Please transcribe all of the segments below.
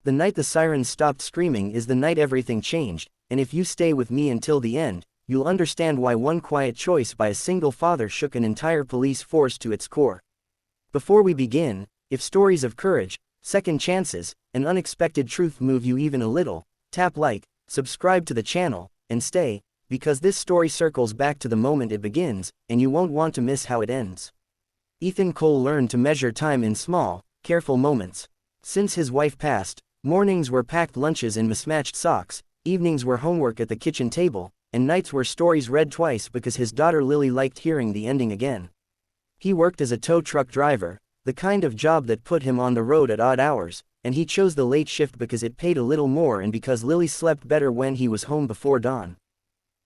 The night the sirens stopped screaming is the night everything changed, and if you stay with me until the end, you'll understand why one quiet choice by a single father shook an entire police force to its core. Before we begin, if stories of courage, second chances, and unexpected truth move you even a little, tap like, subscribe to the channel, and stay, because this story circles back to the moment it begins, and you won't want to miss how it ends. Ethan Cole learned to measure time in small, careful moments. Since his wife passed, mornings were packed lunches and mismatched socks, evenings were homework at the kitchen table, and nights were stories read twice because his daughter Lily liked hearing the ending again. He worked as a tow truck driver, the kind of job that put him on the road at odd hours, and he chose the late shift because it paid a little more and because Lily slept better when he was home before dawn.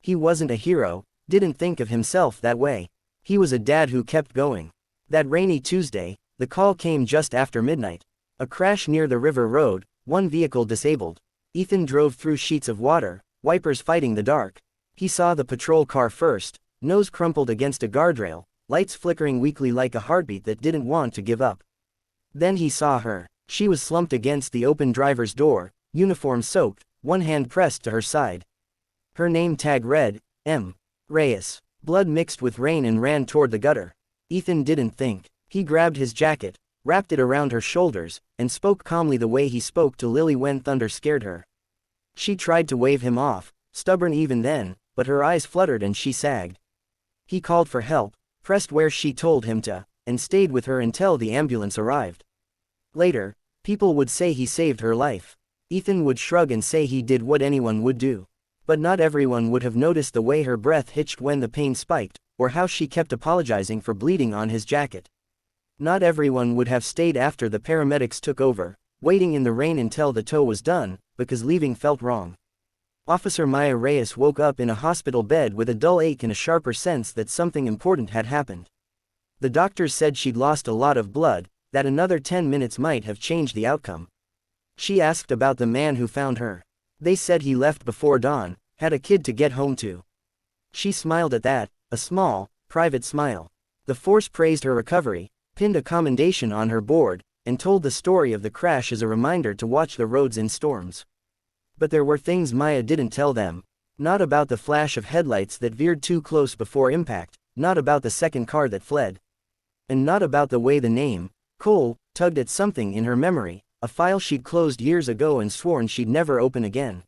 He wasn't a hero, didn't think of himself that way. He was a dad who kept going. That rainy Tuesday, the call came just after midnight. A crash near the river road, one vehicle disabled. Ethan drove through sheets of water, wipers fighting the dark. He saw the patrol car first, nose crumpled against a guardrail, lights flickering weakly like a heartbeat that didn't want to give up. Then he saw her. She was slumped against the open driver's door, uniform soaked, one hand pressed to her side. Her name tag read, M. Reyes. Blood mixed with rain and ran toward the gutter. Ethan didn't think. He grabbed his jacket, wrapped it around her shoulders, and spoke calmly the way he spoke to Lily when thunder scared her. She tried to wave him off, stubborn even then, but her eyes fluttered and she sagged. He called for help, pressed where she told him to, and stayed with her until the ambulance arrived. Later, people would say he saved her life. Ethan would shrug and say he did what anyone would do. But not everyone would have noticed the way her breath hitched when the pain spiked, or how she kept apologizing for bleeding on his jacket. Not everyone would have stayed after the paramedics took over, waiting in the rain until the tow was done, because leaving felt wrong. Officer Maya Reyes woke up in a hospital bed with a dull ache and a sharper sense that something important had happened. The doctors said she'd lost a lot of blood, that another 10 minutes might have changed the outcome. She asked about the man who found her. They said he left before dawn, had a kid to get home to. She smiled at that, a small, private smile. The force praised her recovery, pinned a commendation on her board, and told the story of the crash as a reminder to watch the roads in storms. But there were things Maya didn't tell them. Not about the flash of headlights that veered too close before impact, not about the second car that fled. And not about the way the name, Cole, tugged at something in her memory, a file she'd closed years ago and sworn she'd never open again.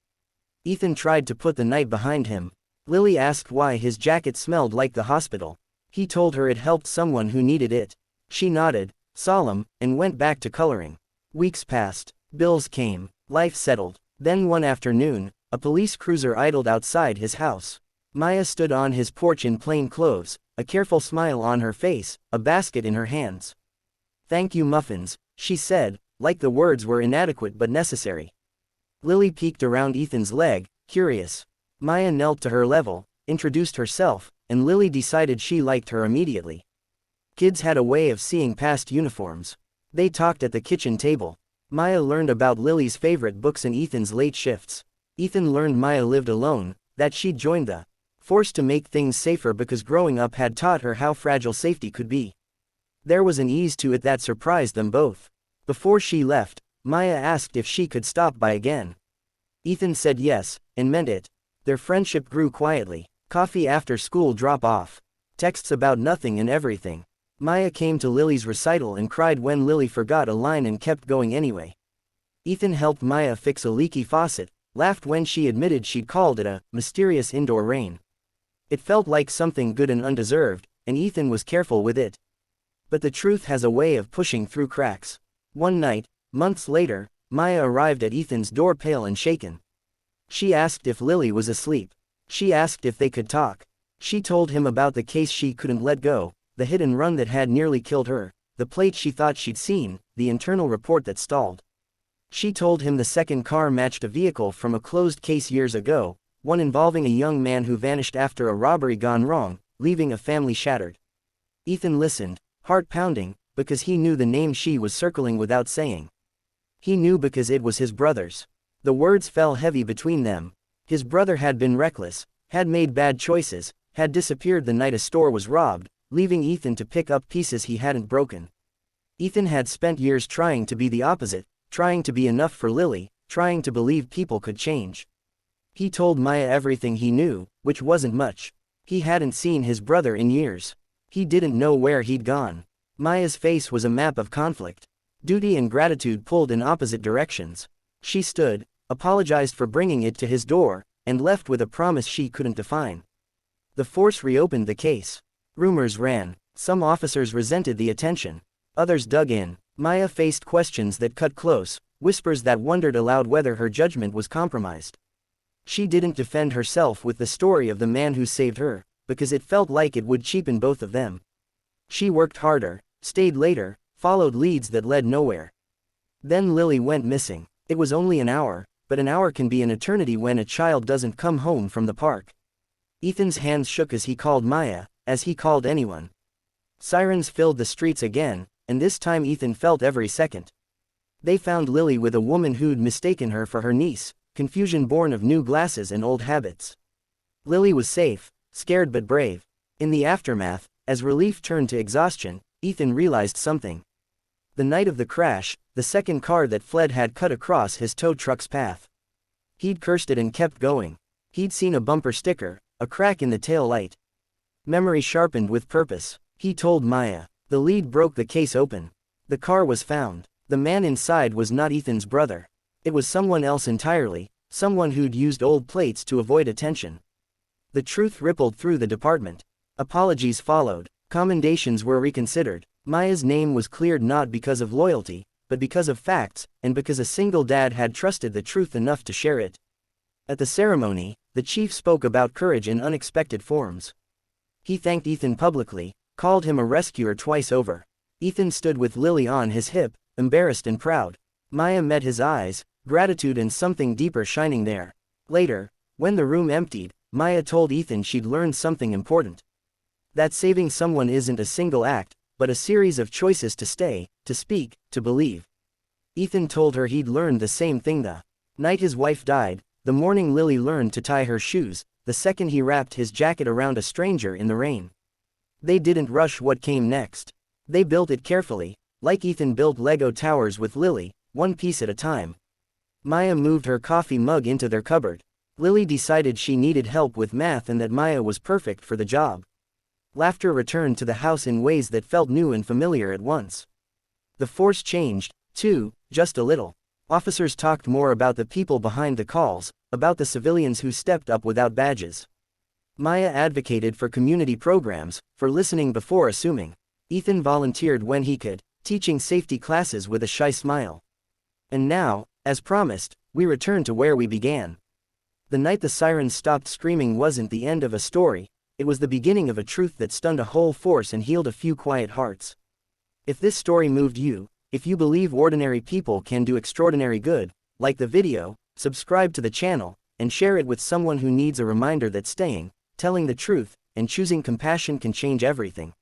Ethan tried to put the night behind him. Lily asked why his jacket smelled like the hospital. He told her it helped someone who needed it. She nodded, solemn, and went back to coloring. Weeks passed. Bills came. Life settled. Then one afternoon, a police cruiser idled outside his house. Maya stood on his porch in plain clothes, a careful smile on her face, a basket in her hands. "Thank you, muffins," she said, like the words were inadequate but necessary. Lily peeked around Ethan's leg, curious. Maya knelt to her level, introduced herself, and Lily decided she liked her immediately. Kids had a way of seeing past uniforms. They talked at the kitchen table. Maya learned about Lily's favorite books and Ethan's late shifts. Ethan learned Maya lived alone, that she'd joined the force to make things safer because growing up had taught her how fragile safety could be. There was an ease to it that surprised them both. Before she left, Maya asked if she could stop by again. Ethan said yes, and meant it. Their friendship grew quietly. Coffee after school drop-off. Texts about nothing and everything. Maya came to Lily's recital and cried when Lily forgot a line and kept going anyway. Ethan helped Maya fix a leaky faucet, laughed when she admitted she'd called it a mysterious indoor rain. It felt like something good and undeserved, and Ethan was careful with it. But the truth has a way of pushing through cracks. One night, months later, Maya arrived at Ethan's door pale and shaken. She asked if Lily was asleep. She asked if they could talk. She told him about the case she couldn't let go, the hit and run that had nearly killed her, the plate she thought she'd seen, the internal report that stalled. She told him the second car matched a vehicle from a closed case years ago, one involving a young man who vanished after a robbery gone wrong, leaving a family shattered. Ethan listened, heart pounding, because he knew the name she was circling without saying. He knew because it was his brother's. The words fell heavy between them. His brother had been reckless, had made bad choices, had disappeared the night a store was robbed, leaving Ethan to pick up pieces he hadn't broken. Ethan had spent years trying to be the opposite, trying to be enough for Lily, trying to believe people could change. He told Maya everything he knew, which wasn't much. He hadn't seen his brother in years. He didn't know where he'd gone. Maya's face was a map of conflict. Duty and gratitude pulled in opposite directions. She stood, apologized for bringing it to his door, and left with a promise she couldn't define. The force reopened the case. Rumors ran. Some officers resented the attention. Others dug in. Maya faced questions that cut close, whispers that wondered aloud whether her judgment was compromised. She didn't defend herself with the story of the man who saved her, because it felt like it would cheapen both of them. She worked harder, stayed later, followed leads that led nowhere. Then Lily went missing. It was only an hour, but an hour can be an eternity when a child doesn't come home from the park. Ethan's hands shook as he called Maya, as he called anyone. Sirens filled the streets again, and this time Ethan felt every second. They found Lily with a woman who'd mistaken her for her niece, confusion born of new glasses and old habits. Lily was safe, scared but brave. In the aftermath, as relief turned to exhaustion, Ethan realized something. The night of the crash, the second car that fled had cut across his tow truck's path. He'd cursed it and kept going. He'd seen a bumper sticker, a crack in the tail light. Memory sharpened with purpose. He told Maya. The lead broke the case open. The car was found. The man inside was not Ethan's brother. It was someone else entirely, someone who'd used old plates to avoid attention. The truth rippled through the department. Apologies followed. Commendations were reconsidered. Maya's name was cleared not because of loyalty, but because of facts, and because a single dad had trusted the truth enough to share it. At the ceremony, the chief spoke about courage in unexpected forms. He thanked Ethan publicly, called him a rescuer twice over. Ethan stood with Lily on his hip, embarrassed and proud. Maya met his eyes, gratitude and something deeper shining there. Later, when the room emptied, Maya told Ethan she'd learned something important. That saving someone isn't a single act, but a series of choices to stay, to speak, to believe. Ethan told her he'd learned the same thing the night his wife died, the morning Lily learned to tie her shoes, the second he wrapped his jacket around a stranger in the rain. They didn't rush what came next. They built it carefully, like Ethan built Lego towers with Lily, one piece at a time. Maya moved her coffee mug into their cupboard. Lily decided she needed help with math and that Maya was perfect for the job. Laughter returned to the house in ways that felt new and familiar at once. The force changed, too, just a little. Officers talked more about the people behind the calls, about the civilians who stepped up without badges. Maya advocated for community programs, for listening before assuming. Ethan volunteered when he could, teaching safety classes with a shy smile. And now, as promised, we return to where we began. The night the sirens stopped screaming wasn't the end of a story, it was the beginning of a truth that stunned a whole force and healed a few quiet hearts. If this story moved you, if you believe ordinary people can do extraordinary good, like the video, subscribe to the channel, and share it with someone who needs a reminder that staying, telling the truth, and choosing compassion can change everything.